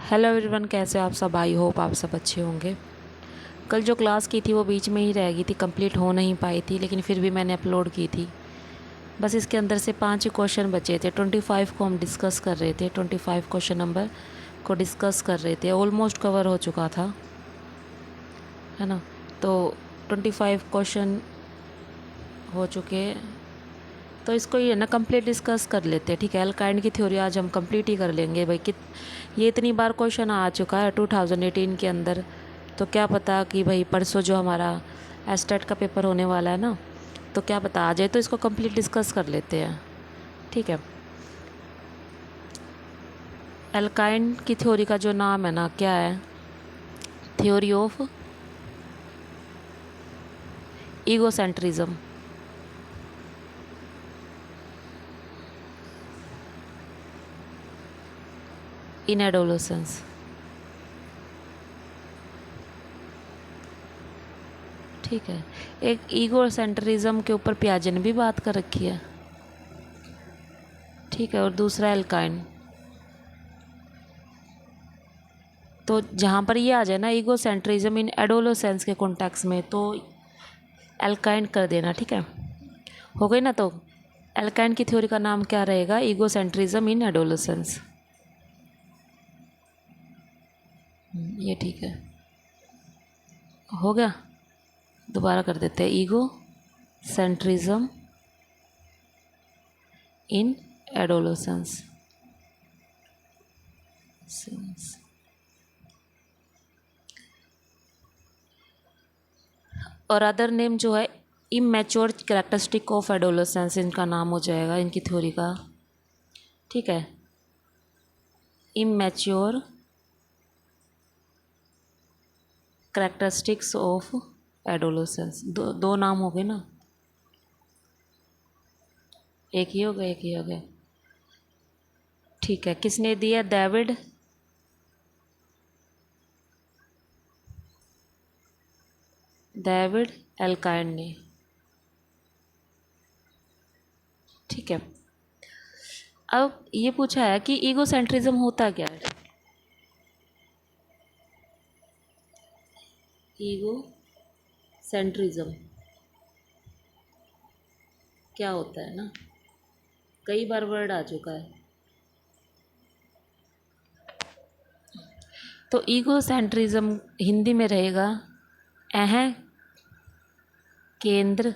Hello everyone, कैसे हो आप सब। आई होप आप सब अच्छे होंगे। कल जो क्लास की थी वो बीच में ही रह गई थी, कंप्लीट हो नहीं पाई थी, लेकिन फिर भी मैंने अपलोड की थी। बस इसके अंदर से 5 क्वेश्चन बचे थे। 25 को हम डिस्कस कर रहे थे, 25 क्वेश्चन नंबर को डिस्कस कर रहे थे। ऑलमोस्ट कवर हो चुका था, है ना। तो 25 क्वेश्चन हो चुके, तो इसको ये ना कंप्लीट डिस्कस कर लेते हैं, ठीक है। अल्काइंड की थ्योरी आज हम कंप्लीट ही कर लेंगे भाई। ये इतनी बार क्वेश्चन आ चुका है 2018 के अंदर, तो क्या पता कि भाई परसों जो हमारा एस्टेट का पेपर होने वाला है ना, तो क्या पता आ जाए। तो इसको कंप्लीट डिस्कस कर लेते हैं, ठीक है। अल्काइंड की थ्योरी का जो नाम है ना, क्या है, theory of egocentrism. In adolescence, ठीक है। एक ईगोसेंट्रिज्म के ऊपर पियाजे ने भी बात कर रखी है, ठीक है। और दूसरा एल्काइन, तो जहाँ पर ये आ जाए ना ईगोसेंट्रिज्म इन एडोलेसेंस के कॉन्टेक्स्ट में, तो एल्काइन कर देना, ठीक है। हो गई ना। तो एल्काइन की थ्योरी का नाम क्या रहेगा, ईगोसेंट्रिज्म इन एडोलेसेंस। ये ठीक है, हो गया। दोबारा कर देते हैं, ईगो सेंट्रिज्म इन एडोलेसेंस। और अदर नेम जो है इमैच्योर कैरेक्टरिस्टिक ऑफ एडोलेसेंस, इनका नाम हो जाएगा इनकी थ्योरी का, ठीक है। Immature characteristics of adolescence. दो नाम हो गए ना, एक ही हो गया, एक ही हो गया, ठीक है। किसने दिया, डेविड एल्काइन ने, ठीक है। अब ये पूछा है कि ईगोसेंट्रिज्म होता क्या है। ईगो सेंट्रिज्म क्या होता है ना, कई बार वर्ड आ चुका है। तो ईगो सेंट्रिज्म हिंदी में रहेगा अह केंद्र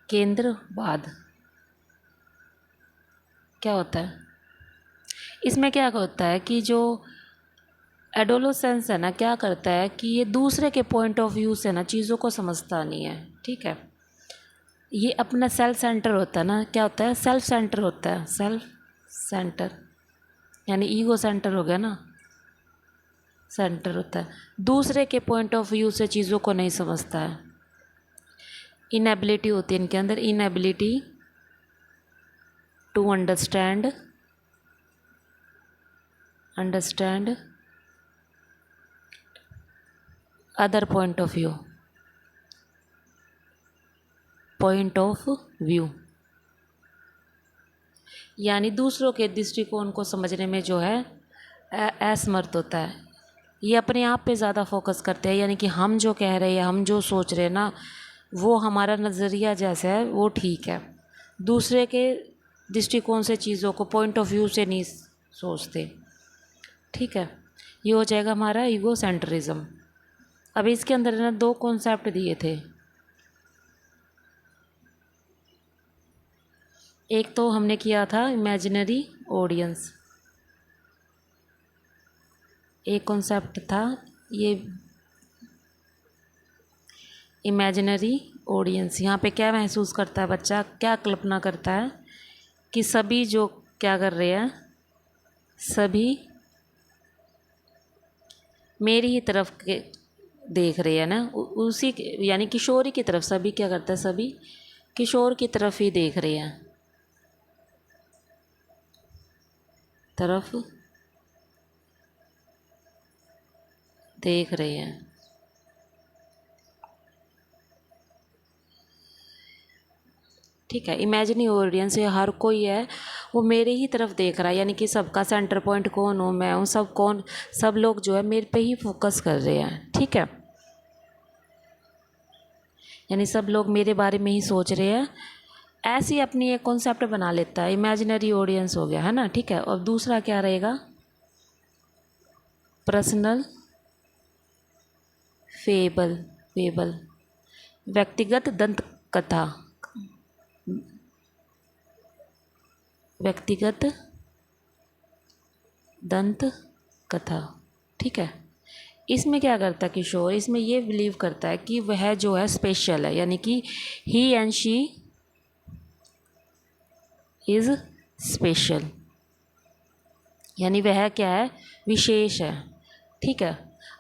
केंद्रवाद। क्या होता है इसमें, क्या होता है कि जो एडोलेसेंस है ना, क्या करता है कि ये दूसरे के पॉइंट ऑफ व्यू से ना चीज़ों को समझता नहीं है, ठीक है। ये अपना सेल्फ सेंटर होता है ना, क्या होता है, सेल्फ सेंटर होता है। सेल्फ सेंटर यानी ईगो सेंटर हो गया ना, सेंटर होता है, दूसरे के पॉइंट ऑफ व्यू से चीज़ों को नहीं समझता है। इनएबिलिटी होती है इनके अंदर, inability to understand other point of view, यानी दूसरों के दृष्टिकोण को समझने में जो है असमर्थ होता है। ये अपने आप पे ज़्यादा फोकस करते हैं, यानी कि हम जो कह रहे हैं, हम जो सोच रहे हैं ना, वो हमारा नज़रिया जैसा है वो ठीक है। दूसरे के दृष्टिकोण से चीज़ों को पॉइंट ऑफ व्यू से नहीं सोचते, ठीक है। ये हो जाएगा हमारा ईगो सेंट्रिज्म। अब इसके अंदर ना दो कॉन्सेप्ट दिए थे। एक तो हमने किया था इमेजिनरी ऑडियंस, एक कॉन्सेप्ट था ये इमेजिनरी ऑडियंस। यहाँ पे क्या महसूस करता है बच्चा, क्या कल्पना करता है कि सभी जो क्या कर रहे हैं, सभी मेरी ही तरफ के देख रहे हैं ना, उसी यानी किशोरी की तरफ, सभी क्या करता है, सभी किशोर की तरफ ही देख रहे हैं, तरफ देख रहे हैं, ठीक है। इमेजिनरी ऑडियंस ये हर कोई है वो मेरे ही तरफ देख रहा है, यानी कि सबका सेंटर पॉइंट कौन हूँ मैं हूँ, सब लोग जो है मेरे पे ही फोकस कर रहे हैं। ठीक है, यानी सब लोग मेरे बारे में ही सोच रहे हैं, ऐसी अपनी एक कॉन्सेप्ट बना लेता है। इमेजिनरी ऑडियंस हो गया है ना। ठीक है, और दूसरा क्या रहेगा, पर्सनल फेबल, फेबल व्यक्तिगत दंत कथा, व्यक्तिगत दंत कथा। ठीक है, इसमें क्या करता है किशोर, इसमें ये बिलीव करता है कि वह जो है स्पेशल है, यानी कि ही एंड शी इज़ स्पेशल, यानी वह क्या है, विशेष है। ठीक है,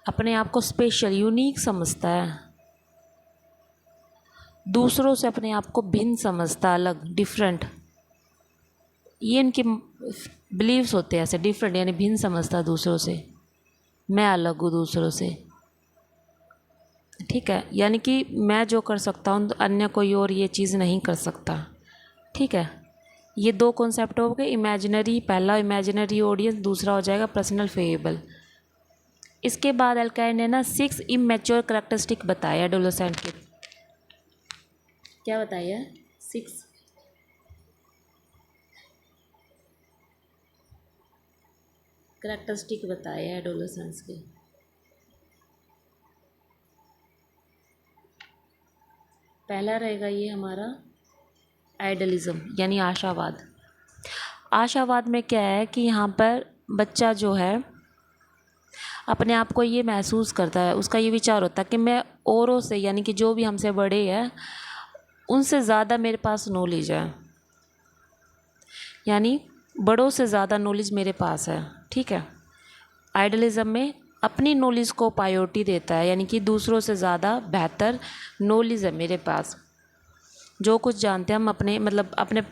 अपने आप को स्पेशल यूनिक समझता है, दूसरों से अपने आप को भिन्न समझता, अलग, डिफरेंट। ये इनके बिलीव्स होते हैं ऐसे, डिफरेंट यानी भिन्न समझता दूसरों से, मैं अलग हूँ दूसरों से। ठीक है, यानी कि मैं जो कर सकता हूँ अन्य कोई और ये चीज़ नहीं कर सकता। ठीक है, ये दो कॉन्सेप्ट हो गए। इमेजिनरी, पहला इमेजिनरी ऑडियंस, दूसरा हो जाएगा पर्सनल फेबल। इसके बाद एल्काइन ने ना 6 इमेच्योर करेक्टरिस्टिक बताया एडोलेसेंट के। क्या बताया, 6 करेक्टरिस्टिक बताया एडोलेसेंट्स के। पहला रहेगा ये हमारा आइडलिज्म, यानी आशावाद। आशावाद में क्या है कि यहाँ पर बच्चा जो है अपने आप को ये महसूस करता है, उसका ये विचार होता है कि मैं औरों से, यानी कि जो भी हमसे बड़े हैं उनसे ज़्यादा मेरे पास नॉलेज है, यानी बड़ों से ज़्यादा नॉलेज मेरे पास है। ठीक है, आइडलिज्म में अपनी नॉलेज को प्रायोरिटी देता है, यानी कि दूसरों से ज़्यादा बेहतर नॉलेज है मेरे पास, जो कुछ जानते हैं हम अपने, मतलब अपने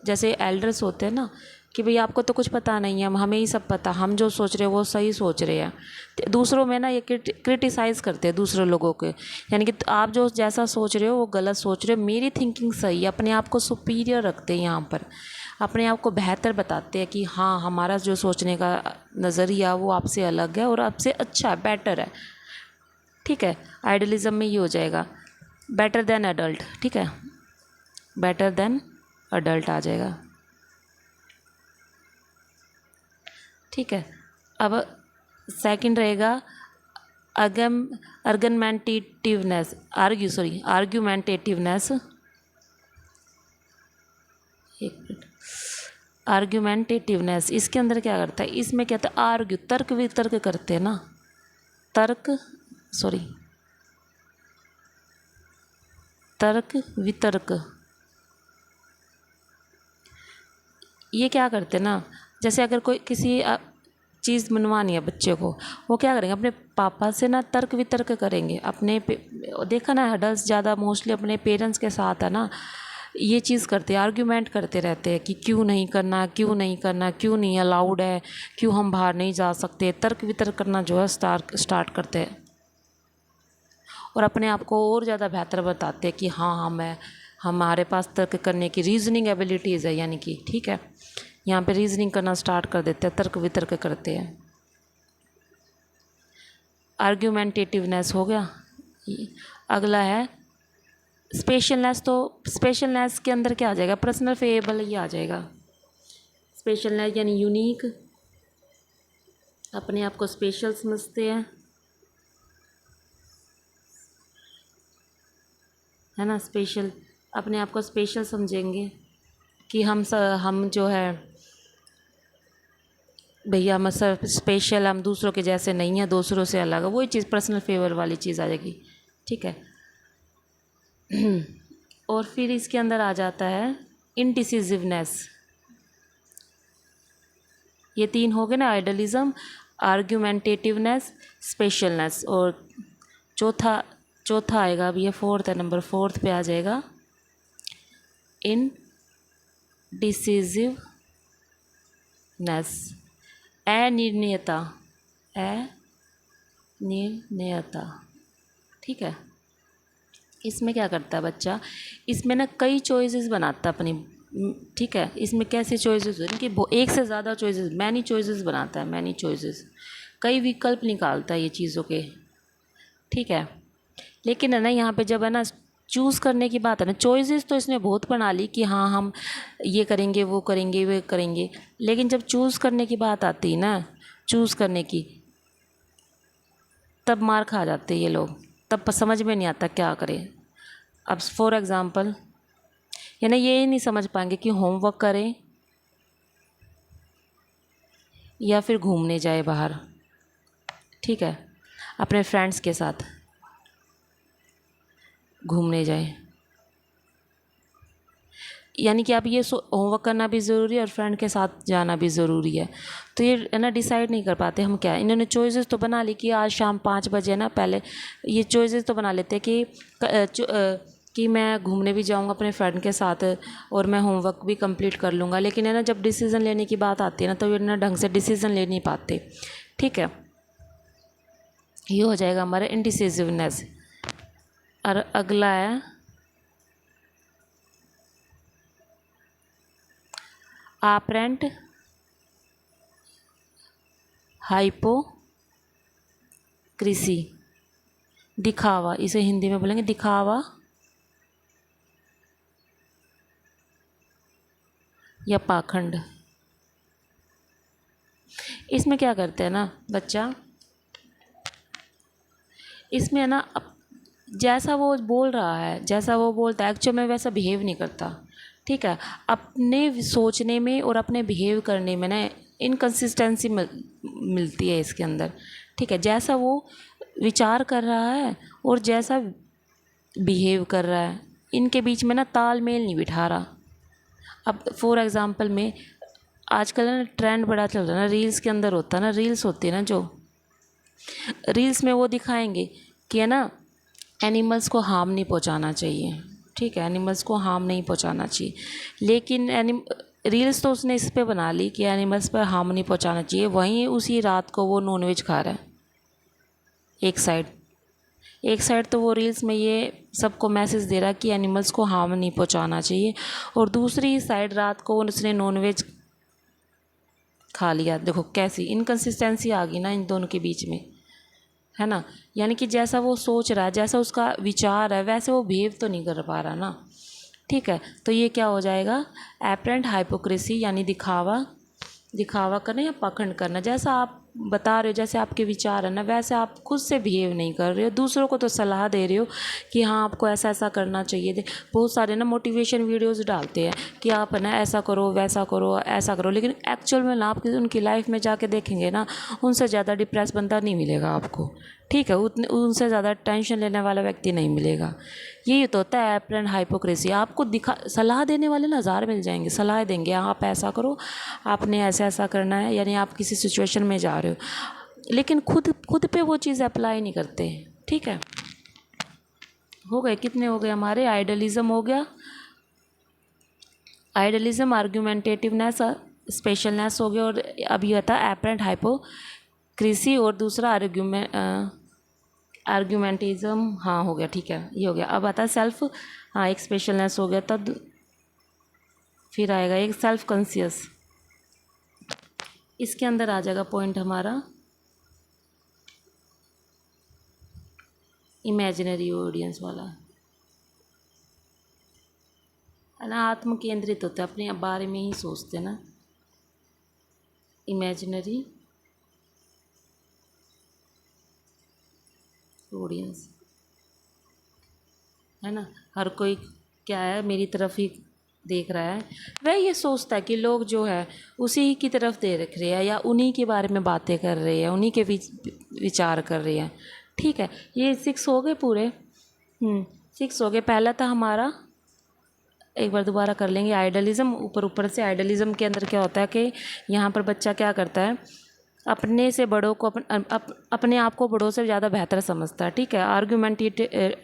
जैसे एल्डर्स होते हैं ना कि भाई आपको तो कुछ पता नहीं है, हमें ही सब पता, हम जो सोच रहे हैं वो सही सोच रहे हैं। तो दूसरों में ना ये क्रिटिसाइज़ करते हैं दूसरे लोगों के, यानी कि आप जो जैसा सोच रहे हो वो गलत सोच रहे हो, मेरी थिंकिंग सही है। अपने आप को सुपीरियर रखते हैं, यहाँ पर अपने आप को बेहतर बताते हैं कि हाँ हमारा जो सोचने का नज़रिया वो आपसे अलग है और आपसे अच्छा है, बेटर है। ठीक है, आइडलिज्म में ये हो जाएगा बेटर देन एडल्ट। ठीक है, बेटर देन अडल्ट आ जाएगा। ठीक है, अब सेकंड रहेगा आर्गुमेंटेटिवनेस, आर्ग्यूमेंटेटिवनेस, एक मिनट, आर्ग्यूमेंटेटिवनेस। इसके अंदर क्या करता है, इसमें क्या था, आर्ग्यू, तर्क वितर्क करते हैं ना, तर्क वितर्क। ये क्या करते हैं ना, जैसे अगर कोई किसी चीज़ मनवानी है बच्चे को, वो क्या करेंगे, अपने पापा से ना तर्क वितर्क करेंगे। देखा ना अडल्ट ज़्यादा मोस्टली अपने पेरेंट्स के साथ है ना, ये चीज़ करते हैं, आर्ग्यूमेंट करते रहते हैं कि क्यों नहीं करना, क्यों नहीं करना, क्यों नहीं अलाउड है, क्यों हम बाहर नहीं जा सकते। तर्क वितर्क करना जो है स्टार्ट करते हैं और अपने आप को और ज़्यादा बेहतर बताते हैं कि हाँ हमारे पास तर्क करने की रीजनिंग एबिलिटीज़ है, यानी कि ठीक है, यहाँ पे रीजनिंग करना स्टार्ट कर देते हैं, तर्क वितर्क करते हैं। आर्ग्यूमेंटेटिवनेस हो गया। अगला है स्पेशलनेस। तो स्पेशलनेस के अंदर क्या आ जाएगा, पर्सनल फेबल ये आ जाएगा। स्पेशलनेस यानी यूनिक, अपने आप को स्पेशल समझते हैं, है ना, स्पेशल, अपने आप को स्पेशल समझेंगे कि हम जो है भैया हम सब स्पेशल, हम दूसरों के जैसे नहीं हैं, दूसरों से अलग है, वही चीज़ पर्सनल फेवर वाली चीज़ आ जाएगी। ठीक है, और फिर इसके अंदर आ जाता है इनडिसिसिवनेस। ये 3 हो गए ना, आइडलिज्म, आर्ग्यूमेंटेटिवनेस, स्पेशलनेस, और चौथा आएगा, अब ये 4th है, नंबर 4th पे आ जाएगा इनडिसिसिवनेस, अनिर्णयता, अनिर्णयता। ठीक है, इसमें क्या करता है बच्चा, इसमें ना कई चॉइसेस बनाता है अपनी, ठीक है। इसमें कैसे चॉइसेस होते हैं कि एक से ज़्यादा चॉइसेस, मैनी चॉइसेस बनाता है, मैनी चॉइसेस, कई विकल्प निकालता है ये चीज़ों के, ठीक है। लेकिन है ना यहाँ पे जब है ना चूज़ करने की बात है ना, चॉइसेस तो इसने बहुत बना ली कि हाँ हम ये करेंगे वो करेंगे वो करेंगे, लेकिन जब चूज़ करने की बात आती है ना, चूज़ करने की, तब मार खा जाते ये लोग, तब समझ में नहीं आता क्या करें। अब फॉर एग्ज़ाम्पल यानी ये नहीं समझ पाएंगे कि होमवर्क करें या फिर घूमने जाए बाहर, ठीक है, अपने फ्रेंड्स के साथ घूमने जाए। यानी कि आप ये होमवर्क करना भी ज़रूरी है और फ्रेंड के साथ जाना भी ज़रूरी है, तो ये है ना डिसाइड नहीं कर पाते हम क्या। इन्होंने चॉइसेस तो बना ली कि आज शाम 5 बजे ना, पहले ये चॉइसेस तो बना लेते कि मैं घूमने भी जाऊंगा अपने फ्रेंड के साथ और मैं होमवर्क भी कंप्लीट कर लूँगा, लेकिन है ना जब डिसीज़न लेने की बात आती है ना, तो ये ना ढंग से डिसीज़न ले नहीं पाते, ठीक है। ये हो जाएगा हमारा इंडिसिसिवनेस। और अगला है ऑपरेंट हाइपोक्रेसी, दिखावा, इसे हिंदी में बोलेंगे दिखावा या पाखंड। इसमें क्या करते हैं ना बच्चा, इसमें है ना जैसा वो बोल रहा है, जैसा वो बोलता है एक्चुअल में वैसा बिहेव नहीं करता, ठीक है। अपने सोचने में और अपने बिहेव करने में ना इनकन्सिस्टेंसी मिलती है इसके अंदर, ठीक है। जैसा वो विचार कर रहा है और जैसा बिहेव कर रहा है, इनके बीच में ना तालमेल नहीं बिठा रहा। अब फॉर एग्ज़ाम्पल में आजकल ना ट्रेंड बड़ा चल रहा है ना, रील्स के अंदर होता है ना, रील्स होती है ना जो रील्स में वो दिखाएंगे कि है ना एनिमल्स को हार्म नहीं पहुंचाना चाहिए, ठीक है, एनिमल्स को हार्म नहीं पहुंचाना चाहिए, लेकिन रील्स तो उसने इस पे बना ली कि एनिमल्स पर हार्म नहीं पहुंचाना चाहिए, वहीं उसी रात को वो नॉनवेज खा रहा है। एक साइड तो वो रील्स में ये सबको मैसेज दे रहा है कि एनिमल्स को हार्म नहीं पहुंचाना चाहिए, और दूसरी साइड रात को उसने नॉनवेज खा लिया। देखो कैसी इनकन्सिस्टेंसी आ गई ना इन दोनों के बीच में, है ना। यानी कि जैसा वो सोच रहा है, जैसा उसका विचार है, वैसे वो बिहेव तो नहीं कर पा रहा ना, ठीक है। तो ये क्या हो जाएगा, एपरेंट हाइपोक्रेसी, यानी दिखावा करना या पाखंड करना। जैसा आप बता रहे हो, जैसे आपके विचार है ना, वैसे आप खुद से बिहेव नहीं कर रहे हो, दूसरों को तो सलाह दे रहे हो कि हाँ आपको ऐसा ऐसा करना चाहिए। बहुत सारे ना मोटिवेशन वीडियोस डालते हैं कि आप है ना ऐसा करो वैसा करो ऐसा करो, लेकिन एक्चुअल में ना आप उनकी लाइफ में जाके देखेंगे ना, उनसे ज़्यादा डिप्रेस बंदा नहीं मिलेगा आपको, ठीक है, उनसे ज़्यादा टेंशन लेने वाला व्यक्ति नहीं मिलेगा। यही तो होता है एपरेंट हाइपोक्रेसी। आपको सलाह देने वाले ना हज़ार मिल जाएंगे, सलाह देंगे आप ऐसा करो, आपने ऐसा ऐसा करना है, यानी आप किसी सिचुएशन में जा रहे हो, लेकिन खुद पे वो चीज़ अप्लाई नहीं करते, ठीक है। हो गए कितने हो गए हमारे, आइडियलिज्म हो गया, आइडियलिज्म, आर्गुमेंटेटिवनेस, स्पेशलनेस हो गया, और अब ये था एपरेंट हाइपोक्रेसी, और दूसरा आर्ग्यूमेंटिज्म, हाँ हो गया, ठीक है, ये हो गया। अब आता है सेल्फ, हाँ एक स्पेशलनेस हो गया, तब फिर आएगा एक सेल्फ कॉन्शियस। इसके अंदर आ जाएगा पॉइंट हमारा इमेजिनरी ऑडियंस वाला, है ना, आत्म केंद्रित होता है, अपने बारे में ही सोचते हैं ना, इमेजिनरी ऑडियंस, है ना। हर कोई क्या है, मेरी तरफ ही देख रहा है, वह ये सोचता है कि लोग जो है उसी की तरफ देख रहे हैं, या उन्हीं के बारे में बातें कर रहे हैं, उन्हीं के विचार कर रहे हैं, ठीक है। ये 6 हो गए पूरे, 6 हो गए। पहला था हमारा, एक बार दोबारा कर लेंगे, आइडियलिज्म। ऊपर से आइडियलिज्म के अंदर क्या होता है कि यहाँ पर बच्चा क्या करता है, अपने से बड़ों को अपने आप को बड़ों से ज़्यादा बेहतर समझता है, ठीक है।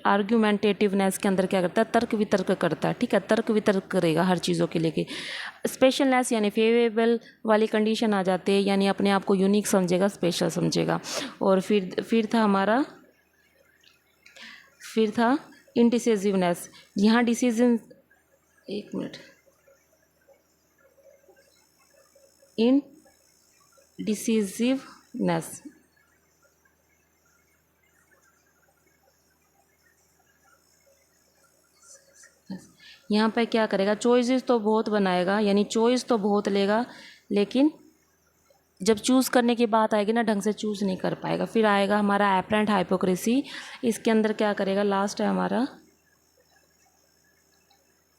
आर्ग्यूमेंटेटिवनेस के अंदर क्या करता है, तर्क वितर्क करता है, ठीक है, तर्क वितर्क करेगा हर चीज़ों के लेके। स्पेशलनेस यानी फेवरेबल वाली कंडीशन आ जाती है, यानी अपने आप को यूनिक समझेगा, स्पेशल समझेगा। और फिर था इनडिसिसिवनेस, यहाँ डिसीजन, एक मिनट, इनडिसिसिवनेस, यहाँ पे क्या करेगा, चॉइसेस तो बहुत बनाएगा, यानी चॉइस तो बहुत लेगा, लेकिन जब चूज़ करने की बात आएगी ना, ढंग से चूज़ नहीं कर पाएगा। फिर आएगा हमारा एपरेंट हाइपोक्रेसी, इसके अंदर क्या करेगा, लास्ट है हमारा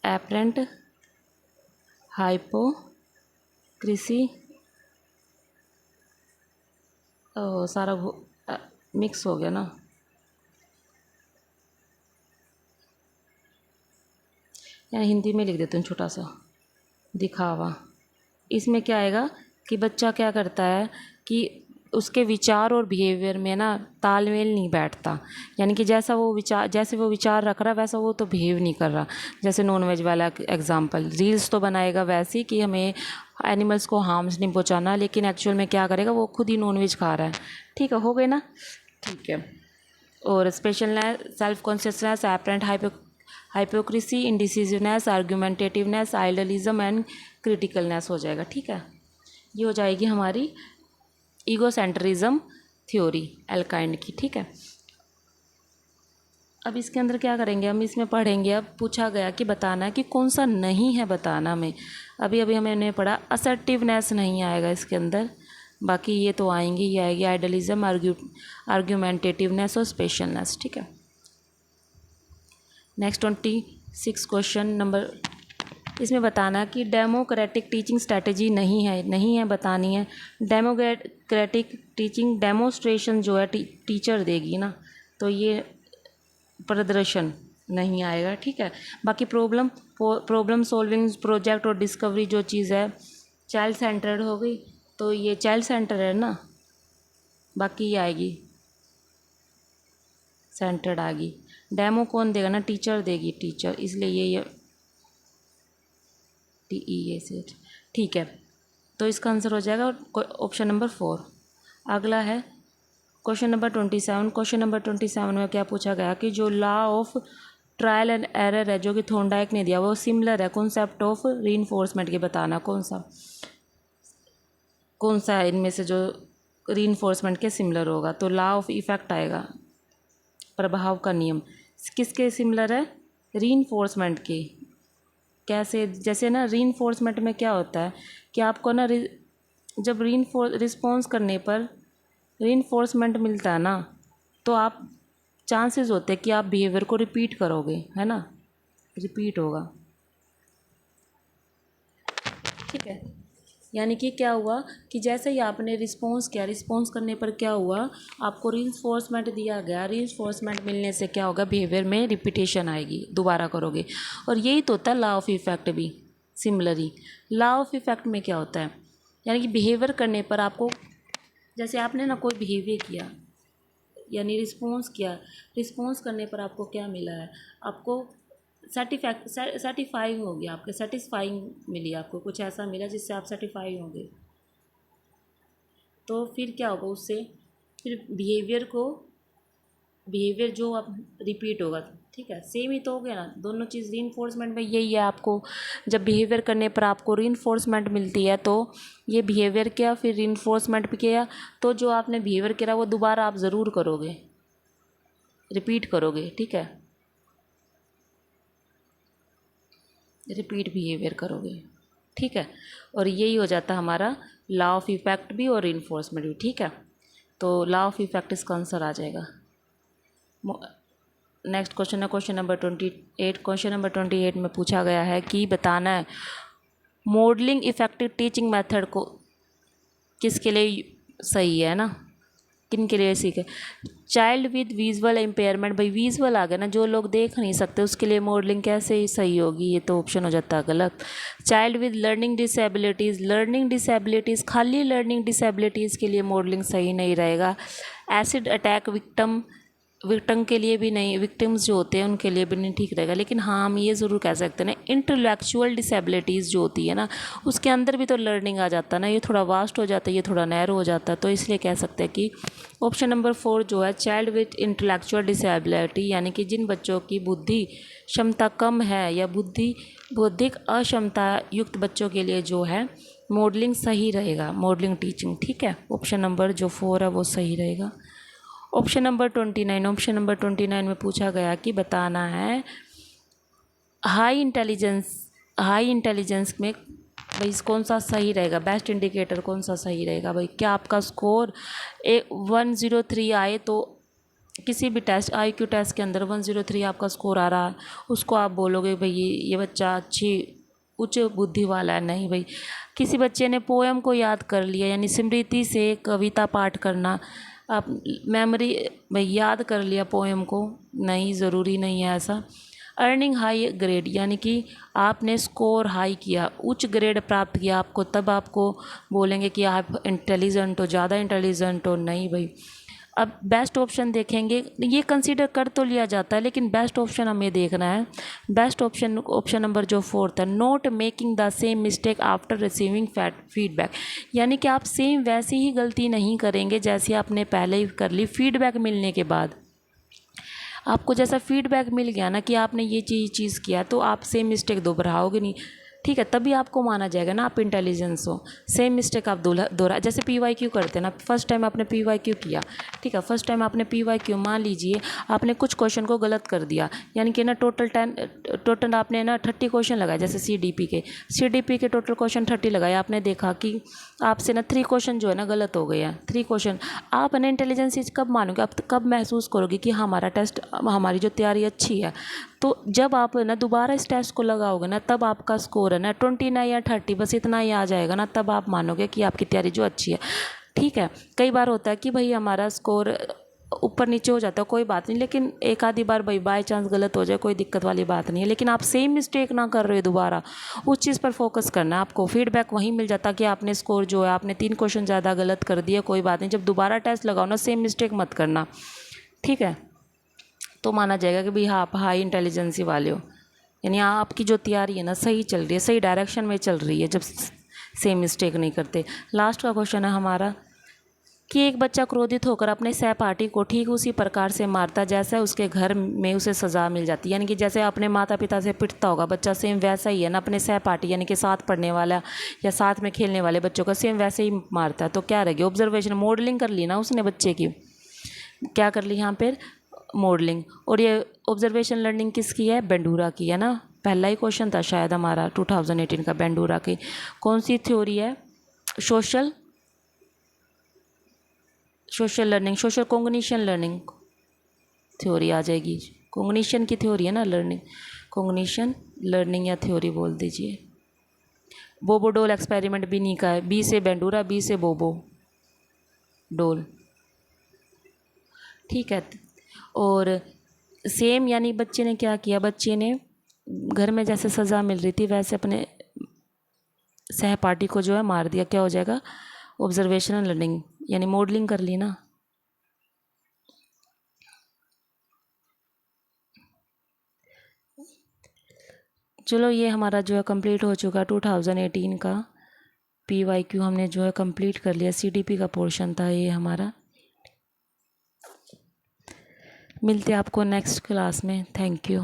एपरेंट हाइपोक्रेसी, सारा मिक्स हो गया ना, यानी हिंदी में लिख देते हैं छोटा सा, दिखावा। इसमें क्या आएगा कि बच्चा क्या करता है कि उसके विचार और बिहेवियर में ना तालमेल नहीं बैठता, यानी कि जैसे वो विचार रख रहा है वैसा वो तो बिहेव नहीं कर रहा। जैसे नॉनवेज वाला एग्जांपल, रील्स तो बनाएगा वैसे कि हमें एनिमल्स को हार्म्स नहीं पहुंचाना, लेकिन एक्चुअल में क्या करेगा, वो खुद ही नॉनवेज खा रहा है। ठीक है, हो गए ना, ठीक है। और specialness, self consciousness, apparent hypocrisy, indecisiveness, argumentativeness, idealism and criticalness हो जाएगा। ठीक है, ये हो जाएगी हमारी ईगोसेंट्रिज्म थ्योरी एल्काइंड की। ठीक है, अब इसके अंदर क्या करेंगे, हम इसमें पढ़ेंगे, अब पूछा गया कि बताना है कि कौन सा नहीं है बताना में। अभी हमने पढ़ा असर्टिवनेस नहीं आएगा इसके अंदर, बाकी ये तो आएंगी, ये आएगी आइडलिज्म, आर्ग्यूमेंटेटिवनेस और स्पेशलनेस। ठीक है, नेक्स्ट 26 क्वेश्चन नंबर, इसमें बताना कि डेमोक्रेटिक टीचिंग स्ट्रैटेजी नहीं है बतानी है। डेमोक्रेटिक टीचिंग डेमोस्ट्रेशन जो है टीचर देगी ना, तो ये प्रदर्शन नहीं आएगा। ठीक है, बाकी प्रॉब्लम सॉल्विंग, प्रोजेक्ट और डिस्कवरी जो चीज़ है चाइल्ड सेंटर्ड हो गई, तो ये चाइल्ड सेंटर है ना, बाकी ये आएगी सेंटर्ड आ गई। डेमो कौन देगा ना, टीचर देगी, टीचर, इसलिए ये TEA से। ठीक है, तो इसका आंसर हो जाएगा ऑप्शन नंबर 4। अगला है क्वेश्चन नंबर 27। क्वेश्चन नंबर 27 में क्या पूछा गया कि जो law of trial and error है जो कि थॉर्नडाइक ने दिया, वो सिमिलर है कॉन्सेप्ट ऑफ रीइंफोर्समेंट के, बताना कौन सा इनमें से जो रीइंफोर्समेंट के सिमिलर होगा। तो लॉ ऑफ इफेक्ट आएगा, प्रभाव का नियम, किसके सिमिलर है, रीइंफोर्समेंट के। कैसे, जैसे ना रीइंफोर्समेंट में क्या होता है कि आपको ना जब रिस्पॉन्स करने पर रीइंफोर्समेंट मिलता है ना, तो आप चांसेस होते हैं कि आप बिहेवियर को रिपीट करोगे, है ना, रिपीट होगा। ठीक है, यानी कि क्या हुआ कि जैसे ही आपने रिस्पॉन्स किया, रिस्पॉन्स करने पर क्या हुआ, आपको रीइंफोर्समेंट दिया गया, रीइंफोर्समेंट मिलने से क्या होगा, बिहेवियर में रिपीटेशन आएगी, दोबारा करोगे। और यही तो होता है लॉ ऑफ इफेक्ट भी सिमिलरली। लॉ ऑफ इफेक्ट में क्या होता है, यानी कि बिहेवियर करने पर आपको, जैसे आपने ना कोई बिहेवियर किया यानी रिस्पॉन्स किया, रिस्पॉन्स करने पर आपको क्या मिला है, आपको सेटिस्फाइंग हो गया, आपके सेटिस्फाइंग मिली, आपको कुछ ऐसा मिला जिससे आप सेटिस्फाई होंगे, तो फिर क्या होगा उससे, फिर बिहेवियर जो आप रिपीट होगा। ठीक है, सेम ही तो हो गया ना, दोनों चीज़ रीइंफोर्समेंट में यही है, आपको जब बिहेवियर करने पर आपको रीइंफोर्समेंट मिलती है, तो ये बिहेवियर किया, फिर रीइंफोर्समेंट भी किया, तो जो आपने बिहेवियर किया वो दोबारा आप ज़रूर करोगे, रिपीट करोगे। ठीक है, रिपीट बिहेवियर करोगे। ठीक है, और यही हो जाता है हमारा लॉ ऑफ इफेक्ट भी और रीइंफोर्समेंट भी। ठीक है, तो लॉ ऑफ इफेक्ट इसका आंसर आ जाएगा। नेक्स्ट क्वेश्चन है क्वेश्चन नंबर 28। क्वेश्चन नंबर 28 में पूछा गया है कि बताना है मॉडलिंग इफेक्टिव टीचिंग मेथड को किसके लिए सही है ना, किन के लिए सीखे। चाइल्ड विद विजुअल इम्पेयरमेंट, भाई विजुअल आ गया ना, जो लोग देख नहीं सकते उसके लिए मॉडलिंग कैसे ही सही होगी, ये तो ऑप्शन हो जाता है गलत। चाइल्ड विद लर्निंग डिसेबिलिटीज़, खाली लर्निंग डिसेबिलिटीज़ के लिए मॉडलिंग सही नहीं रहेगा। एसिड अटैक विक्टिम विक्टिम के लिए भी नहीं, विक्टिम्स जो होते हैं उनके लिए भी नहीं ठीक रहेगा। लेकिन हाँ, हम ये ज़रूर कह सकते हैं ना, इंटेलेक्चुअल डिसेबिलिटीज़ जो होती है ना, उसके अंदर भी तो लर्निंग आ जाता है ना, ये थोड़ा वास्ट हो जाता है, ये थोड़ा नैरो हो जाता है। तो इसलिए कह सकते हैं कि ऑप्शन नंबर 4 जो है, चाइल्ड विथ इंटेलेक्चुअल डिसेबिलिटी, यानी कि जिन बच्चों की बुद्धि क्षमता कम है या बौद्धिक अक्षमता युक्त बच्चों के लिए जो है मॉडलिंग सही रहेगा, मॉडलिंग टीचिंग। ठीक है, ऑप्शन नंबर जो 4 है वो सही रहेगा। ऑप्शन नंबर 29 में पूछा गया कि बताना है हाई इंटेलिजेंस में भाई कौन सा सही रहेगा, बेस्ट इंडिकेटर कौन सा सही रहेगा। भाई क्या आपका स्कोर 103 आए, तो किसी भी टेस्ट, IQ टेस्ट के अंदर 103 आपका स्कोर आ रहा है, उसको आप बोलोगे भाई ये बच्चा अच्छी उच्च बुद्धि वाला है। नहीं भाई, किसी बच्चे ने पोएम को याद कर लिया, यानी स्मृति से कविता पाठ करना, आप मेमोरी भाई याद कर लिया पोएम को, नहीं, ज़रूरी नहीं है ऐसा। अर्निंग हाई ग्रेड, यानी कि आपने स्कोर हाई किया, उच्च ग्रेड प्राप्त किया आपको, तब आपको बोलेंगे कि आप इंटेलिजेंट हो, ज़्यादा इंटेलिजेंट हो। नहीं भाई, अब बेस्ट ऑप्शन देखेंगे, ये कंसीडर कर तो लिया जाता है, लेकिन बेस्ट ऑप्शन हमें देखना है। बेस्ट ऑप्शन नंबर जो 4 है, not making the same mistake after receiving feedback, यानी कि आप सेम वैसी ही गलती नहीं करेंगे जैसी आपने पहले ही कर ली फीडबैक मिलने के बाद। आपको जैसा फीडबैक मिल गया ना कि आपने ये चीज़ किया, तो आप सेम मिस्टेक दोहराओगे नहीं। ठीक है, तभी आपको माना जाएगा ना आप इंटेलिजेंस हो। सेम मिस्टेक आप दोहरा, जैसे PYQ करते हैं ना, फर्स्ट टाइम आपने PYQ किया, ठीक है, फर्स्ट टाइम आपने PYQ, मान लीजिए आपने कुछ क्वेश्चन को गलत कर दिया, यानी कि ना टोटल आपने ना 30 क्वेश्चन लगाए, जैसे CDP के टोटल क्वेश्चन 30 लगाए, आपने देखा कि आपसे ना 3 क्वेश्चन जो है ना गलत हो गए हैं, 3 क्वेश्चन। आप ना इंटेलिजेंस कब मानोगे, आप कब महसूस करोगे कि हमारा टेस्ट, हमारी जो तैयारी अच्छी है। तो जब आप ना दोबारा इस टेस्ट को लगाओगे ना, तब आपका स्कोर है ना 29 या 30, बस इतना ही आ जाएगा ना, तब आप मानोगे कि आपकी तैयारी जो अच्छी है। ठीक है, कई बार होता है कि भाई हमारा स्कोर ऊपर नीचे हो जाता है, कोई बात नहीं, लेकिन एक आधी बार भाई बाय चांस गलत हो जाए, कोई दिक्कत वाली बात नहीं है। लेकिन आप सेम मिस्टेक ना कर रहे हो दोबारा, उस चीज़ पर फोकस करना है आपको। फीडबैक वहीं मिल जाता कि आपने स्कोर जो है, आपने 3 क्वेश्चन ज़्यादा गलत कर दिए, कोई बात नहीं, जब दोबारा टेस्ट लगाओ ना, सेम मिस्टेक मत करना। ठीक है, तो माना जाएगा कि भाई हाँ, आप हाई इंटेलिजेंसी वाले हो, यानी आपकी जो तैयारी है ना सही चल रही है, सही डायरेक्शन में चल रही है, जब सेम मिस्टेक नहीं करते। लास्ट का क्वेश्चन है हमारा कि एक बच्चा क्रोधित होकर अपने सहपाठी को ठीक उसी प्रकार से मारता जैसा उसके घर में उसे सज़ा मिल जाती है, यानी कि जैसे अपने माता पिता से पिटता होगा बच्चा, सेम वैसा ही है ना अपने सहपाठी, यानी कि साथ पढ़ने वाला या साथ में खेलने वाले बच्चों का सेम वैसे ही मारता है। तो क्या रहेगी, ऑब्जर्वेशन, मॉडलिंग कर ली ना उसने बच्चे की, क्या कर ली यहाँ पर, मॉडलिंग। और ये ऑब्जर्वेशन लर्निंग किसकी है, बेंडूरा की है ना। पहला ही क्वेश्चन था शायद हमारा 2018 का, बेंडूरा की कौन सी थ्योरी है, social learning, social cognition learning theory आ जाएगी। कॉग्निशन की थ्योरी है ना, लर्निंग, कॉग्निशन लर्निंग या थ्योरी बोल दीजिए। बोबो डोल एक्सपेरिमेंट भी नहीं का है, बी से बेंडूरा, बी से बोबो डोल। ठीक है, और सेम, यानी बच्चे ने क्या किया, बच्चे ने घर में जैसे सज़ा मिल रही थी वैसे अपने सहपाठी को जो है मार दिया। क्या हो जाएगा, ऑब्जर्वेशनल लर्निंग, यानी मॉडलिंग कर ली ना। चलो, ये हमारा जो है कंप्लीट हो चुका 2018 का PYQ, हमने जो है कंप्लीट कर लिया। CDP का पोर्शन था ये हमारा। मिलते हैं आपको नेक्स्ट क्लास में। Thank you.